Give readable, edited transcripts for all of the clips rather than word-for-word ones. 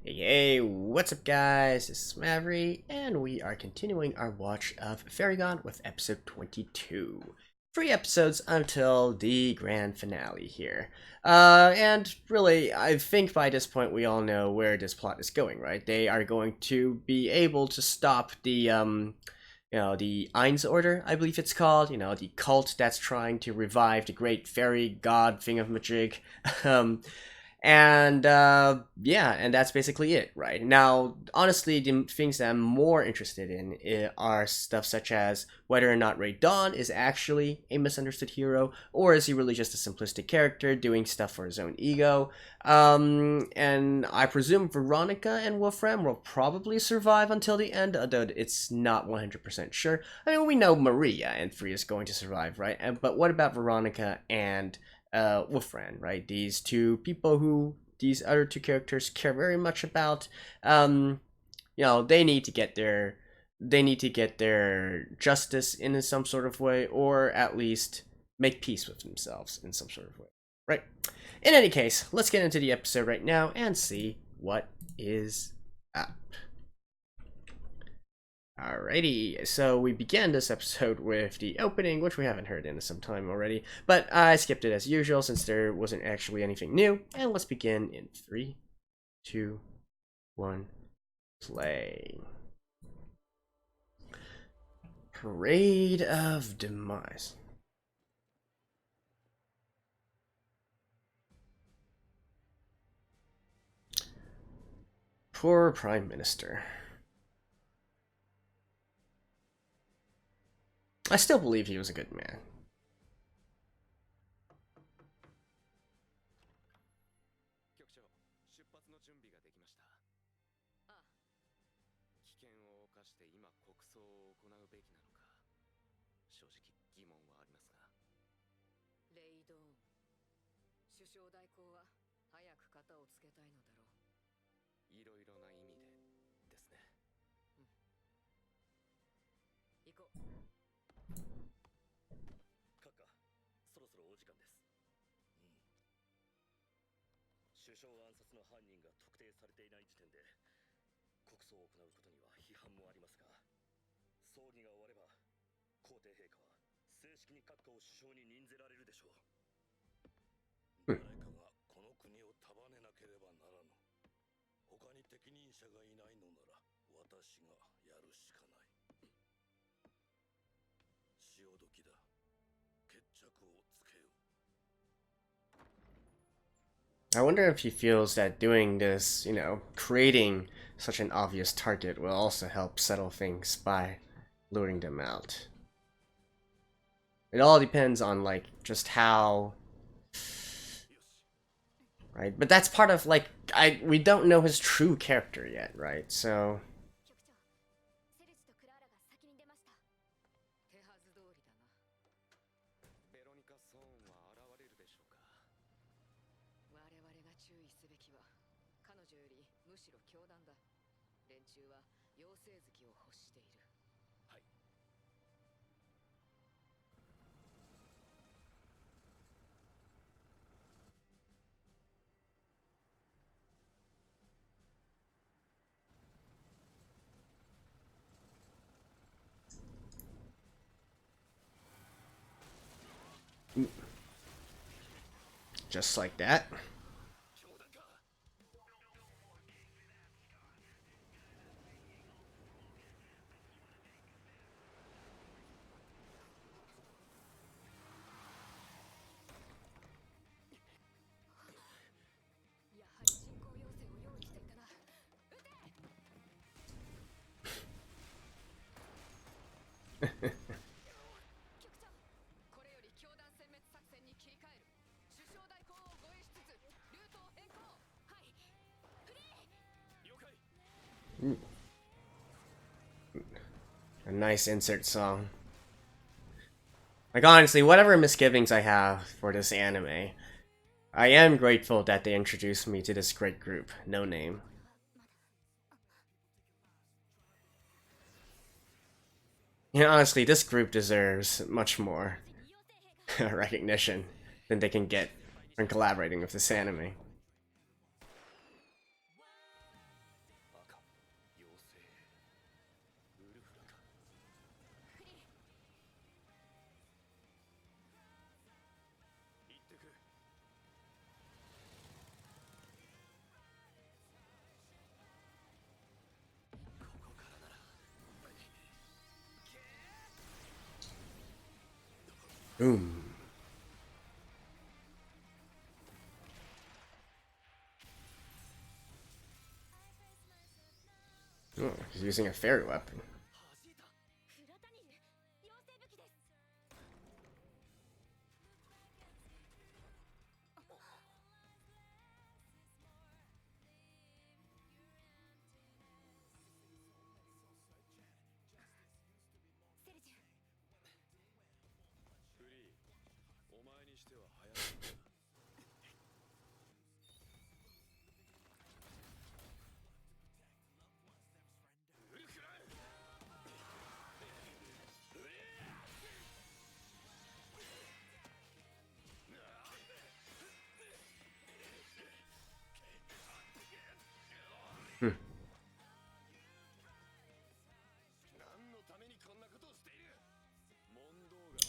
Hey, what's up guys? This is Maverick, and we are continuing our watch of Fairy Goon with episode 22. 3 episodes until the grand finale here. And really, I think by this point we all know where this plot is going, right? They are going to be able to stop the, the Eins Order, I believe it's called, the cult that's trying to revive the great fairy god thingamajig. And that's basically it, right? Now, honestly, the things that I'm more interested in are stuff such as whether or not Ray Dawn is actually a misunderstood hero, or is he really just a simplistic character doing stuff for his own ego? And I presume Veronica and Wolfram will probably survive until the end, although it's not 100% sure. I mean, we know Maria and Free is going to survive, right? But what about Veronica and Wolfram, right? These two people who these other two characters care very much about. They need to get their justice in some sort of way, or at least make peace with themselves in some sort of way, right? In any case, let's get into the episode right now and see what is up. Alrighty, so we began this episode with the opening, which we haven't heard in some time already, but I skipped it as usual since there wasn't actually anything new, and let's begin in 3, 2, 1, play. Parade of Demise. Poor Prime Minister. I still believe he was a good man. I wonder if he feels that doing this, creating such an obvious target will also help settle things by luring them out. It all depends on, just how... Right? But that's part of, we don't know his true character yet, right? So... Just like that. A nice insert song. Honestly, whatever misgivings I have for this anime, I am grateful that they introduced me to this great group, No Name. Honestly, this group deserves much more recognition than they can get from collaborating with this anime. Boom. Oh, he's using a fairy weapon.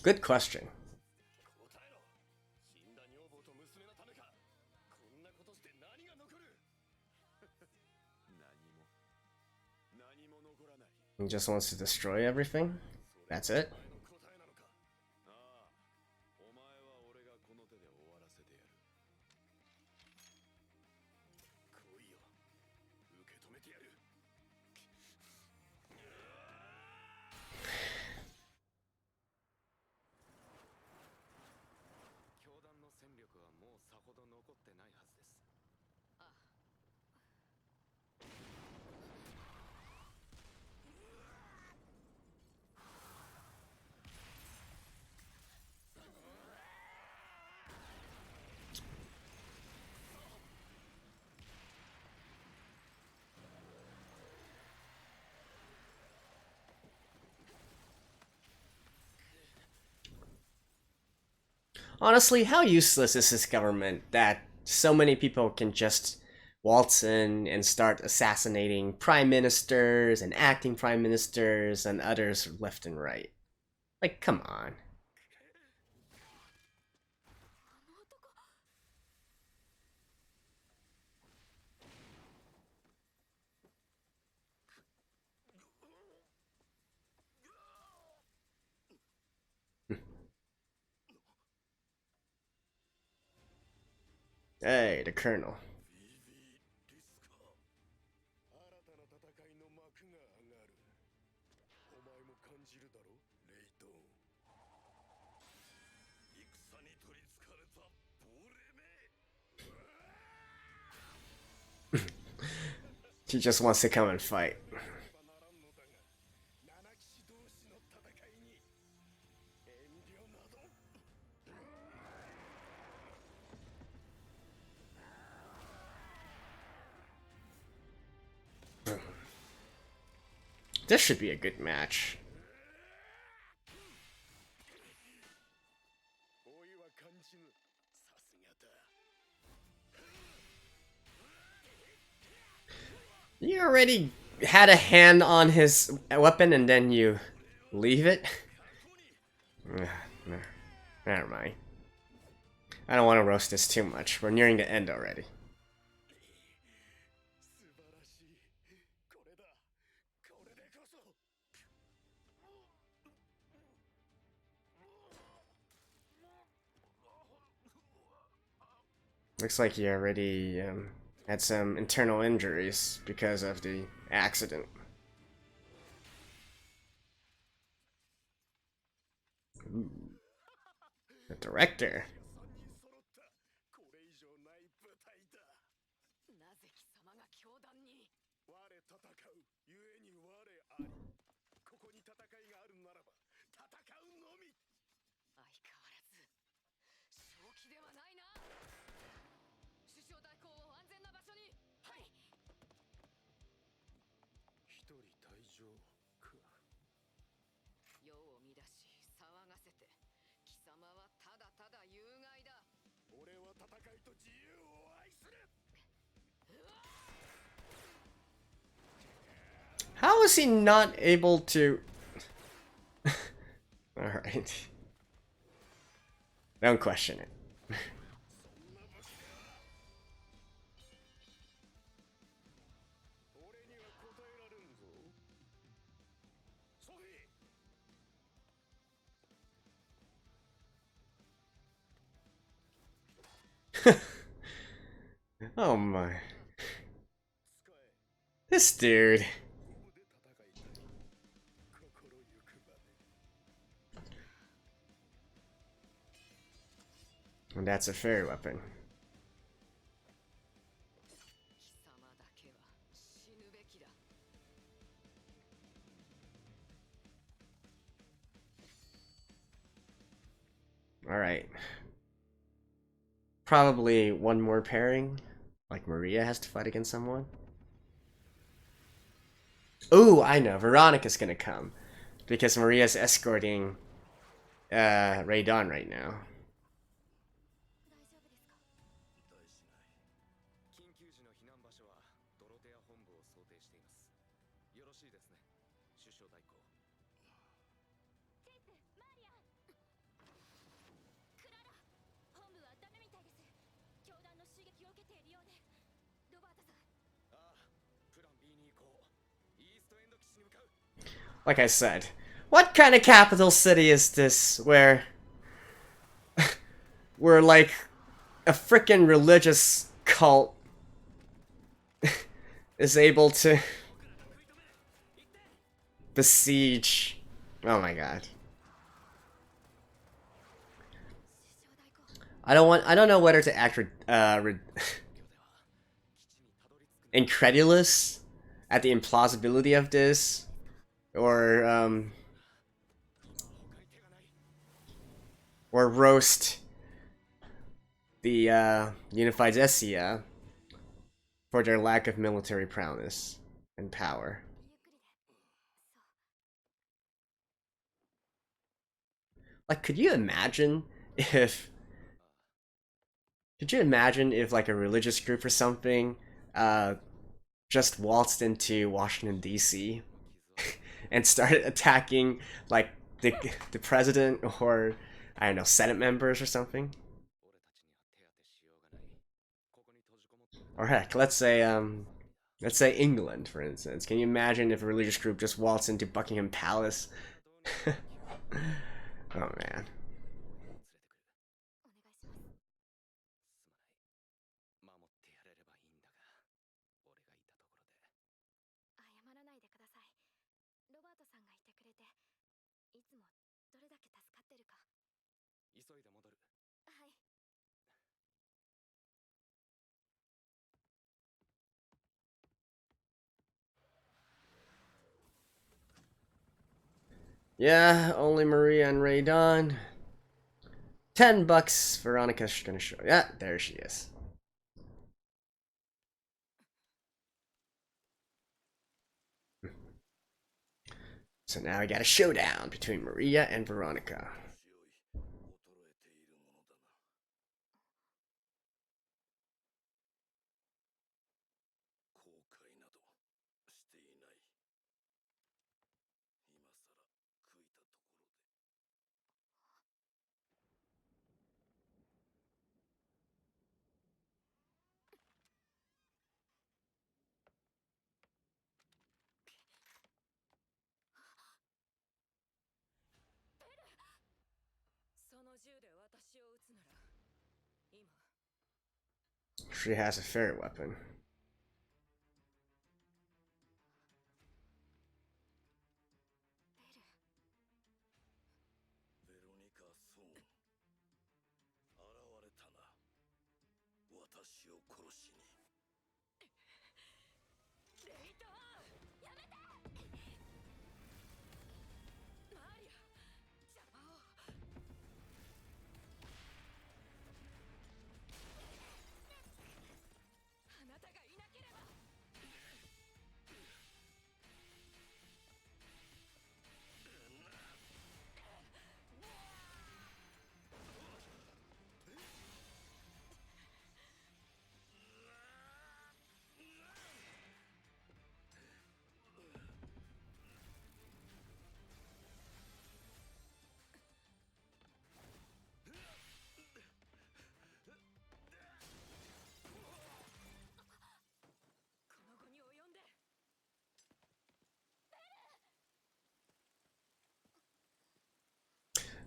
Good question. He just wants to destroy everything? That's it? Honestly, how useless is this government that so many people can just waltz in and start assassinating prime ministers and acting prime ministers and others left and right? Like, come on. Hey, the colonel. He just wants to come and fight. This should be a good match. You already had a hand on his weapon and then you leave it? Never mind. I don't want to roast this too much. We're nearing the end already. Looks like he already had some internal injuries because of the accident. Ooh. The director. How is he not able to... Alright. Don't question it. Oh my. This dude. And that's a fairy weapon. Alright. Probably one more pairing. Like Maria has to fight against someone. Ooh, I know. Veronica's gonna come. Because Maria's escorting Ray Dawn right now. Like I said, what kind of capital city is this where where like a freaking religious cult is able to besiege? Oh my god. I don't know whether to act incredulous at the implausibility of this, or roast the Unified Essia for their lack of military prowess and power. Like, could you imagine if like a religious group or something just waltzed into Washington D.C. and started attacking like the president, or I don't know, Senate members or something? Or heck, let's say England, for instance. Can you imagine if a religious group just waltzed into Buckingham Palace? Oh man. Yeah, only Maria and Ray Dawn. $10. Veronica's gonna show. Yeah, there she is. So now I got a showdown between Maria and Veronica. She has a fairy weapon.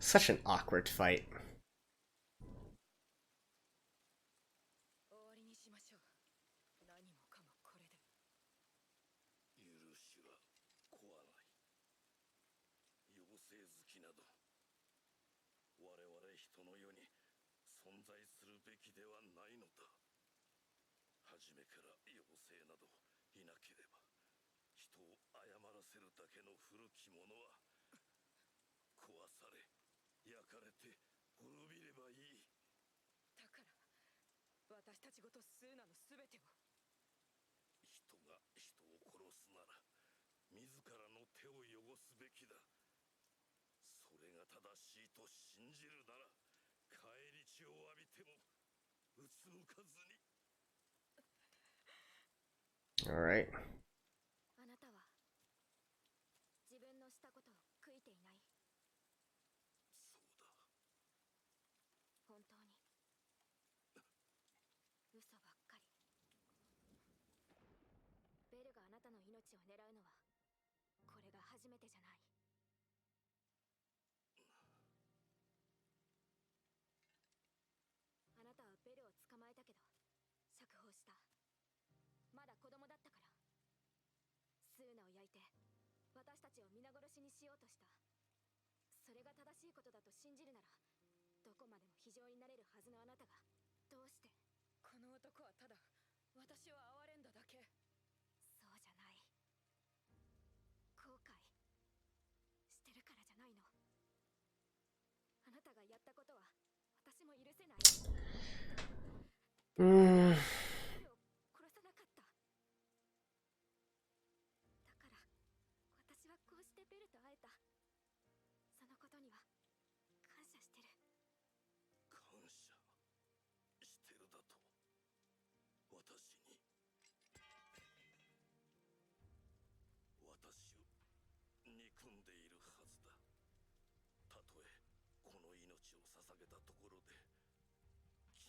Such an awkward fight. など我々人の世に存在するべきではないのだ。初めから妖精などいなければ人を謝らせるだけの古きものは壊され焼かれて滅びればいい。だから私たちごとスーナのすべてを。人が人を殺すなら自らの手を汚すべきだ。それが正しいと信じるなら返り血を浴びてもうつむかずに。 Alright. あなたは自分のしたことを悔いていない。そうだ。本当に嘘ばっかり。ベルがあなたの命を狙うのはこれが初めてじゃない。あなたはベルを捕まえたけど釈放した。まだ子供だったから。スーナを焼いて私たちを皆殺しにしようとした。それが正しいことだと信じるならどこまでも非常になれるはずのあなたがどうして。この男はただ私を哀れんだだけ。そうじゃない。後悔してるからじゃないの。あなたがやったことは私も許せない。Mm. ベルを殺さなかった。だから私はこうしてベルと会えた。そのことには感謝してる。感謝してるだと私に。私を憎んでいるはずだ。たとえこの命を捧げたところで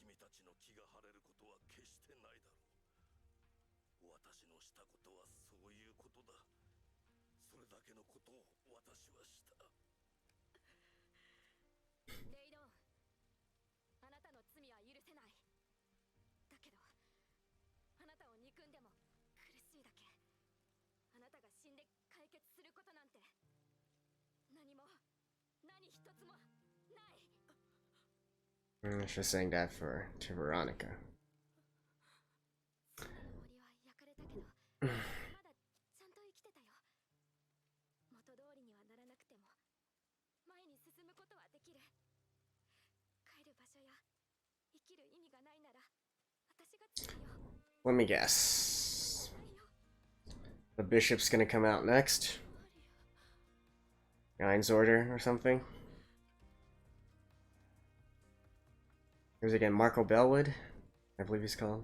君たちの気が晴れることは決してないだろう。私のしたことはそういうことだ。それだけのことを私はした。レイドン、あなたの罪は許せない。だけどあなたを憎んでも苦しいだけ。あなたが死んで解決することなんて何一つもない。She's saying that to Veronica. 森は焼かれたけどまだちゃんと生きてたよ。元通りにはならなくても前に進むことはできる。帰る場所や生きる意味がないなら私がつくよ。 Let me guess. The bishop's gonna come out next. Guine's order or something. Here's again Marco Bellwood, I believe he's called.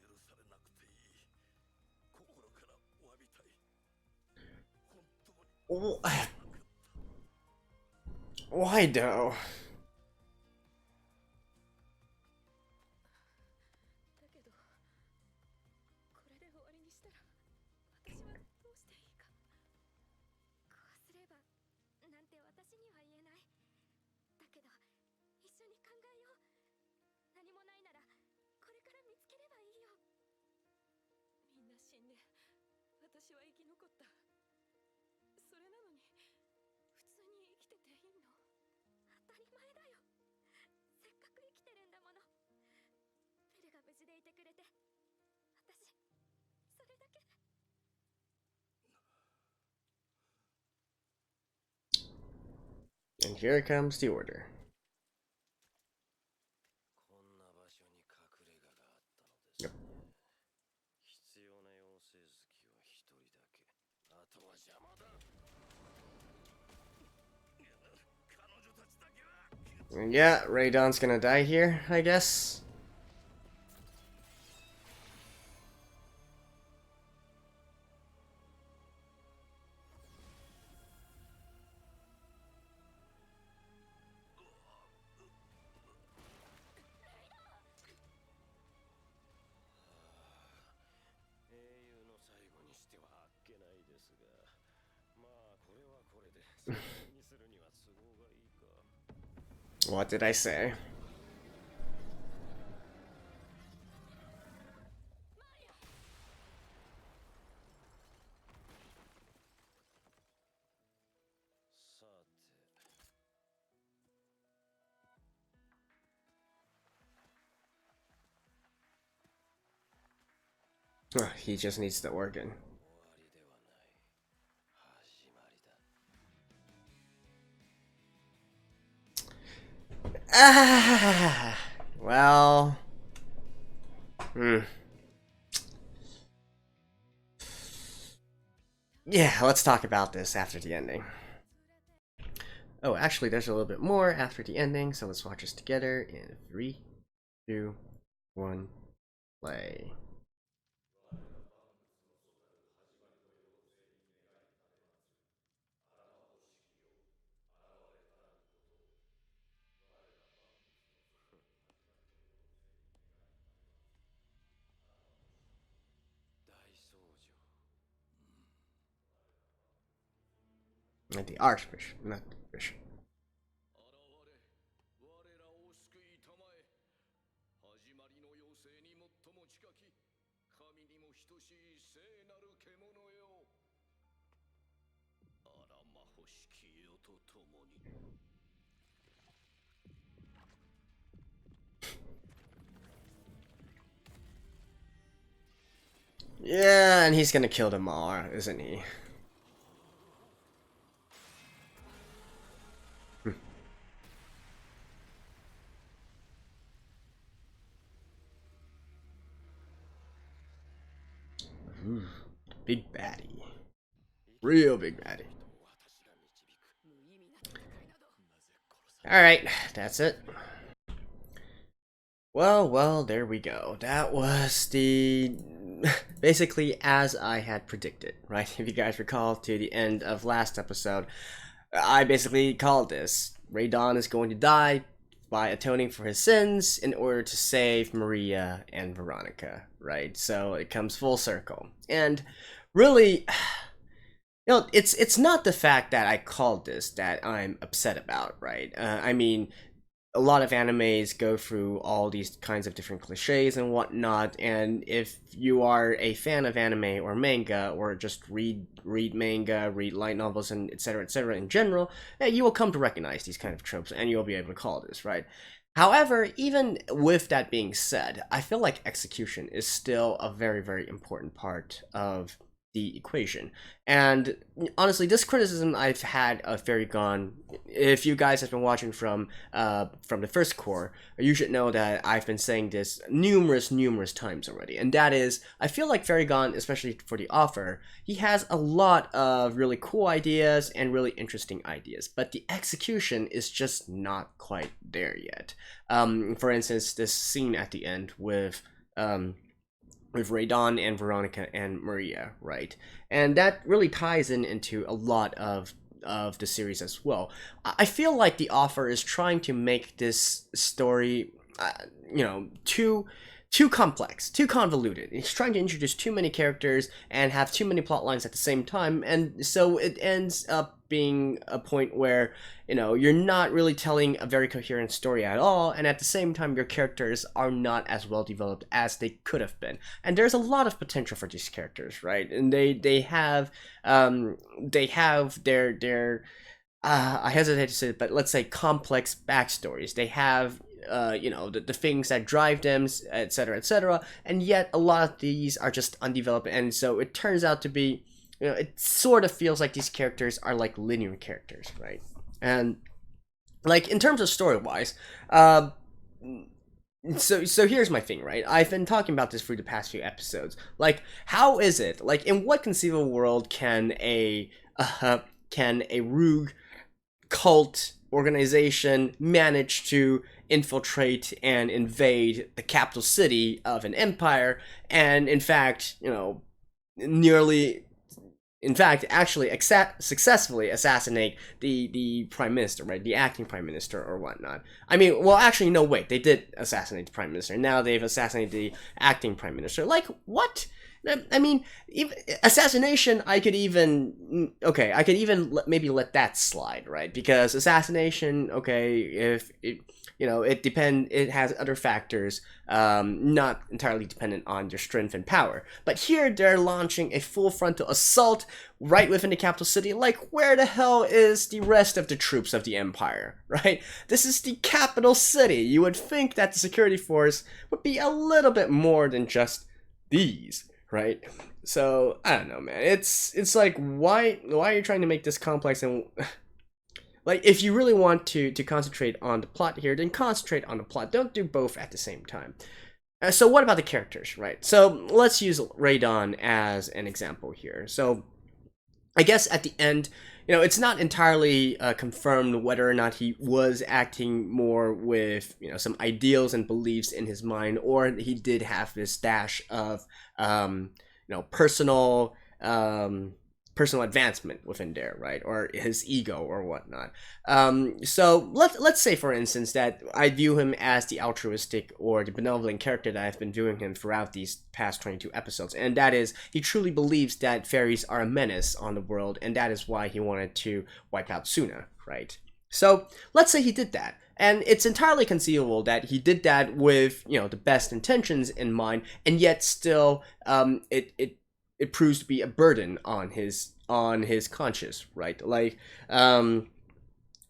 許されなくていい。心から詫びたい。本当に Oh, why though? だけどこれで終わりにしたら私はどうしていいか。こうすればなんて私には言えない。だけど一緒に考えよう。何もないならこれから見つければいいよ。みんな死んで私は生き残った。それなのに普通に生きてていいの？当たり前だよ。せっかく生きてるんだもの。ベルが無事でいてくれて私それだけ。 And here comes the order. こんな場所に隠れ家があったのですね。必要な妖精好きは一人だけ。あとは邪魔だ。彼女たちだけは。 And yeah, Raydon's gonna die here, I guess. What did I say? Ugh, he just needs the organ. Ah, well, yeah, let's talk about this after the ending. Oh, actually, there's a little bit more after the ending, so let's watch this together in 3, 2, 1, play. Not the Archbishop, not the Bishop. 現れ我らを救いたまえ始まりの妖精に最も近き神にも等しい聖なる獣よあらまほしきよとともに Yeah, and he's gonna kill them all, isn't he? Big baddie. Real big baddie. Alright, that's it. Well, there we go. That was the... basically as I had predicted, right? If you guys recall to the end of last episode, I basically called this. Radon is going to die by atoning for his sins in order to save Maria and Veronica, right? So it comes full circle. And really, you know, it's not the fact that I called this that I'm upset about, right? I mean, a lot of animes go through all these kinds of different cliches and whatnot, and if you are a fan of anime or manga, or just read manga, read light novels, and etc. in general, you will come to recognize these kind of tropes, and you'll be able to call this, right? However, even with that being said, I feel like execution is still a very important part of the equation. And honestly, this criticism I've had of Fairy Gone, if you guys have been watching from the first core, you should know that I've been saying this numerous times already, and that is, I feel like Fairy Gone, especially for the author, he has a lot of really cool ideas and really interesting ideas, but the execution is just not quite there yet. For instance, this scene at the end with Radon and Veronica and Maria, right? And that really ties into a lot of the series as well. I feel like the author is trying to make this story, too complex, too convoluted. He's trying to introduce too many characters and have too many plot lines at the same time, and so it ends up being a point where, you're not really telling a very coherent story at all, and at the same time your characters are not as well developed as they could have been. And there's a lot of potential for these characters, right? And they have their I hesitate to say it, but let's say complex backstories. They have the things that drive them, etc., and yet a lot of these are just undeveloped, and so it turns out to be, it sort of feels like these characters are like linear characters, right? And like in terms of story wise, so here's my thing, right? I've been talking about this through the past few episodes. Like, how is it, like, in what conceivable world can a rogue cult organization manage to infiltrate and invade the capital city of an empire, and in fact, actually successfully assassinate the prime minister, right? The acting prime minister or whatnot. I mean, well, actually, no, wait, they did assassinate the prime minister. Now they've assassinated the acting prime minister. Like, what? I mean, assassination, I could even maybe let that slide, right? Because assassination, okay, if it has other factors, not entirely dependent on your strength and power. But here they're launching a full frontal assault right within the capital city. Like, where the hell is the rest of the troops of the empire, right? This is the capital city. You would think that the security force would be a little bit more than just these, right? So I don't know, man. It's like why are you trying to make this complex? And like if you really want to concentrate on the plot here, then concentrate on the plot. Don't do both at the same time. So what about the characters, right? So let's use Raydon as an example here. So I guess at the end, it's not entirely confirmed whether or not he was acting more with, some ideals and beliefs in his mind, or he did have this dash of, personal, personal advancement within there, right? Or his ego or whatnot. So let's say, for instance, that I view him as the altruistic or the benevolent character that I've been viewing him throughout these past 22 episodes, and that is he truly believes that fairies are a menace on the world, and that is why he wanted to wipe out Suna, right? So let's say he did that. And it's entirely conceivable that he did that with, the best intentions in mind, and yet still, it proves to be a burden on his conscience, right? Like,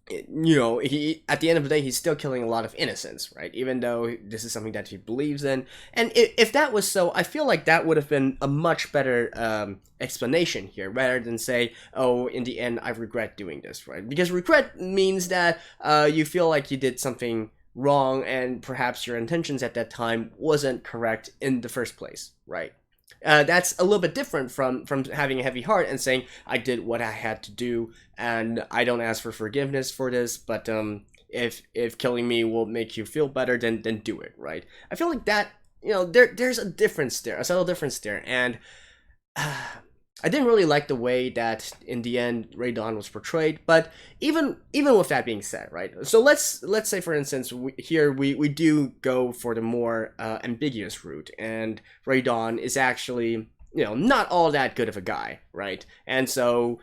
he at the end of the day, he's still killing a lot of innocents, right? Even though this is something that he believes in. And if that was so, I feel like that would have been a much better explanation here, rather than say, oh, in the end, I regret doing this, right? Because regret means that you feel like you did something wrong, and perhaps your intentions at that time wasn't correct in the first place, right? That's a little bit different from having a heavy heart and saying, I did what I had to do and I don't ask for forgiveness for this, but if killing me will make you feel better, then do it, right? I feel like that, there's a difference there, a subtle difference there, and I didn't really like the way that in the end Raydon was portrayed, but even with that being said, right? So let's say, for instance, we do go for the more ambiguous route, and Raydon is actually not all that good of a guy, right? And so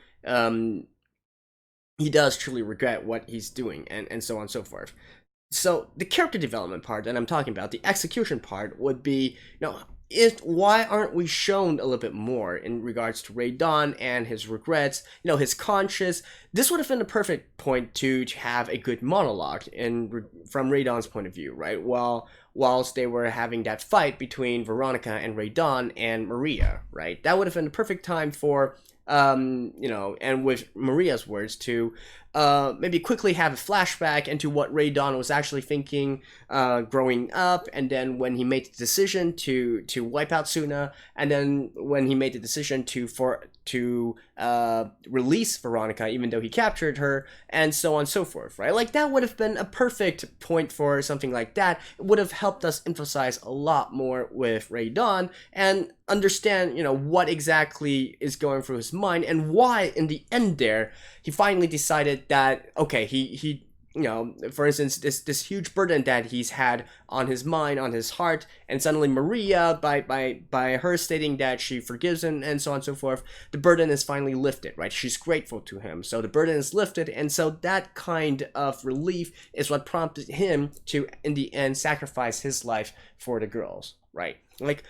he does truly regret what he's doing, and so on and so forth. So the character development part that I'm talking about, the execution part, would be, why aren't we shown a little bit more in regards to Raydon and his regrets, his conscience? This would have been the perfect point to have a good monologue from Raydon's point of view, right? Whilst they were having that fight between Veronica and Raydon and Maria, right? That would have been the perfect time for and with Maria's words, to maybe quickly have a flashback into what Raydon was actually thinking growing up, and then when he made the decision to wipe out Suna, and then when he made the decision to release Veronica, even though he captured her, and so on and so forth, right? Like, that would have been a perfect point for something like that. It would have helped us emphasize a lot more with Raydon and understand, what exactly is going through his mind, and why in the end there he finally decided that, okay, he for instance, this huge burden that he's had on his mind, on his heart, and suddenly Maria, by her stating that she forgives him and so on and so forth, the burden is finally lifted, right? She's grateful to him, so the burden is lifted, and so that kind of relief is what prompted him to, in the end, sacrifice his life for the girls, right? Like,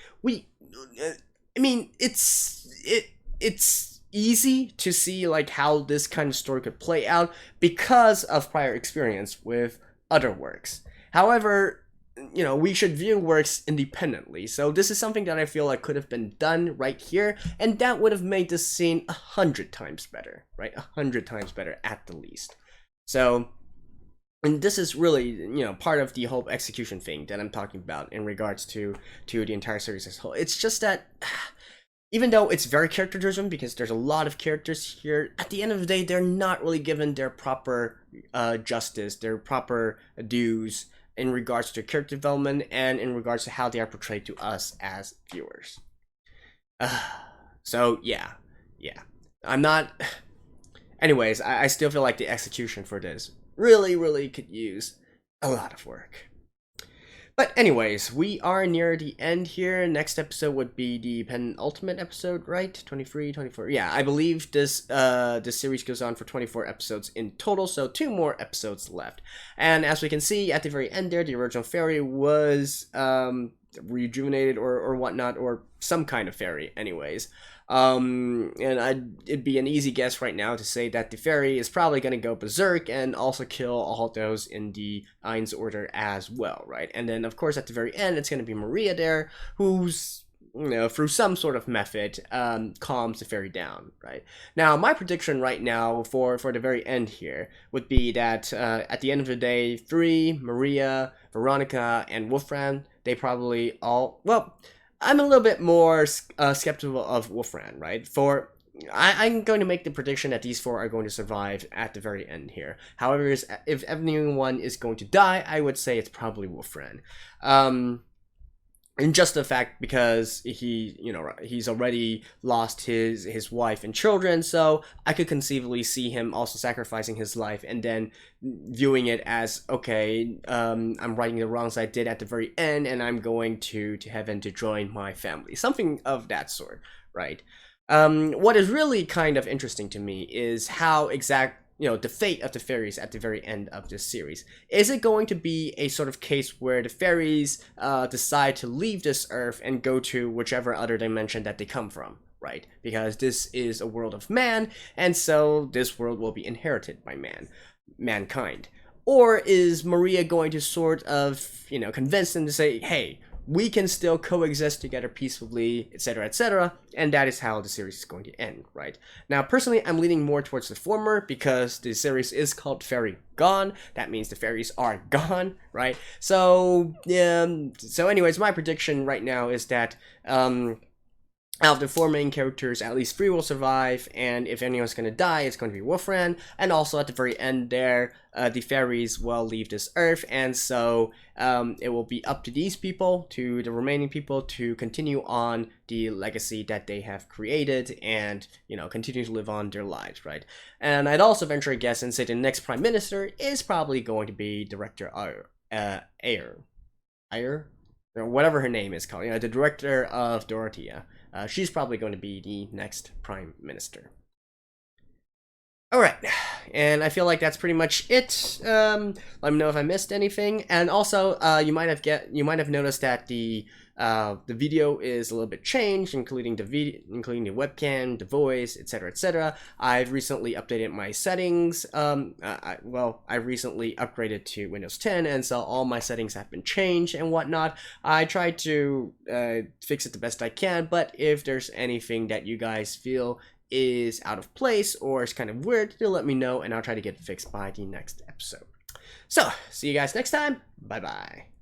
it's easy to see like how this kind of story could play out because of prior experience with other works. However, we should view works independently. So this is something that I feel like could have been done right here, and that would have made this scene 100 times better, right? 100 times better at the least. So, and this is really, part of the whole execution thing that I'm talking about in regards to the entire series as a whole. It's just that even though it's very character driven, because there's a lot of characters here, at the end of the day, they're not really given their proper justice, their proper dues in regards to character development and in regards to how they are portrayed to us as viewers. So, yeah. I'm not... Anyways, I still feel like the execution for this really could use a lot of work. But anyways, we are near the end here. Next episode would be the penultimate episode, right? 23, 24. Yeah, I believe this series goes on for 24 episodes in total, so 2 more episodes left. And as we can see, at the very end there, the original fairy was rejuvenated or whatnot, or some kind of fairy anyways. And it'd be an easy guess right now to say that the fairy is probably going to go berserk and also kill all those in the Ain's order as well, right? And then, of course, at the very end, it's going to be Maria there, who's through some sort of method, calms the fairy down, right? Now, my prediction right now for the very end here would be that at the end of the day, 3, Maria, Veronica, and Wolfram, they probably all, well, I'm a little bit more skeptical of Wolfram, right? I'm going to make the prediction that these 4 are going to survive at the very end here. However, if anyone is going to die, I would say it's probably Wolfram. And just the fact because he's already lost his wife and children, so I could conceivably see him also sacrificing his life and then viewing it as, okay, I'm righting the wrongs I did at the very end, and I'm going to heaven to join my family, something of that sort, right? What is really kind of interesting to me is how the fate of the fairies at the very end of this series. Is it going to be a sort of case where the fairies decide to leave this earth and go to whichever other dimension that they come from, right? Because this is a world of man, and so this world will be inherited by mankind. Or is Maria going to sort of, convince them to say, hey, we can still coexist together peacefully, etc., and that is how the series is going to end, right? Now, personally, I'm leaning more towards the former because the series is called Fairy Gone. That means the fairies are gone, right? So, anyways, my prediction right now is that, out of the 4 main characters, at least 3 will survive, and if anyone's going to die, it's going to be Wolfram, and also at the very end there, the fairies will leave this earth, and so it will be up to these people, to the remaining people, to continue on the legacy that they have created, and, continue to live on their lives, right? And I'd also venture a guess and say the next Prime Minister is probably going to be Director Ayer, or whatever her name is called, the director of Dorothea. She's probably going to be the next Prime Minister. Alright, and I feel like that's pretty much it. Let me know if I missed anything. And also, you might have noticed that the video is a little bit changed, including the webcam, the voice, etc. I've recently updated my settings. I recently upgraded to Windows 10, and so all my settings have been changed and whatnot. I tried to fix it the best I can, but if there's anything that you guys feel is out of place or is kind of weird, you'll let me know, and I'll try to get it fixed by the next episode. So, see you guys next time. Bye bye.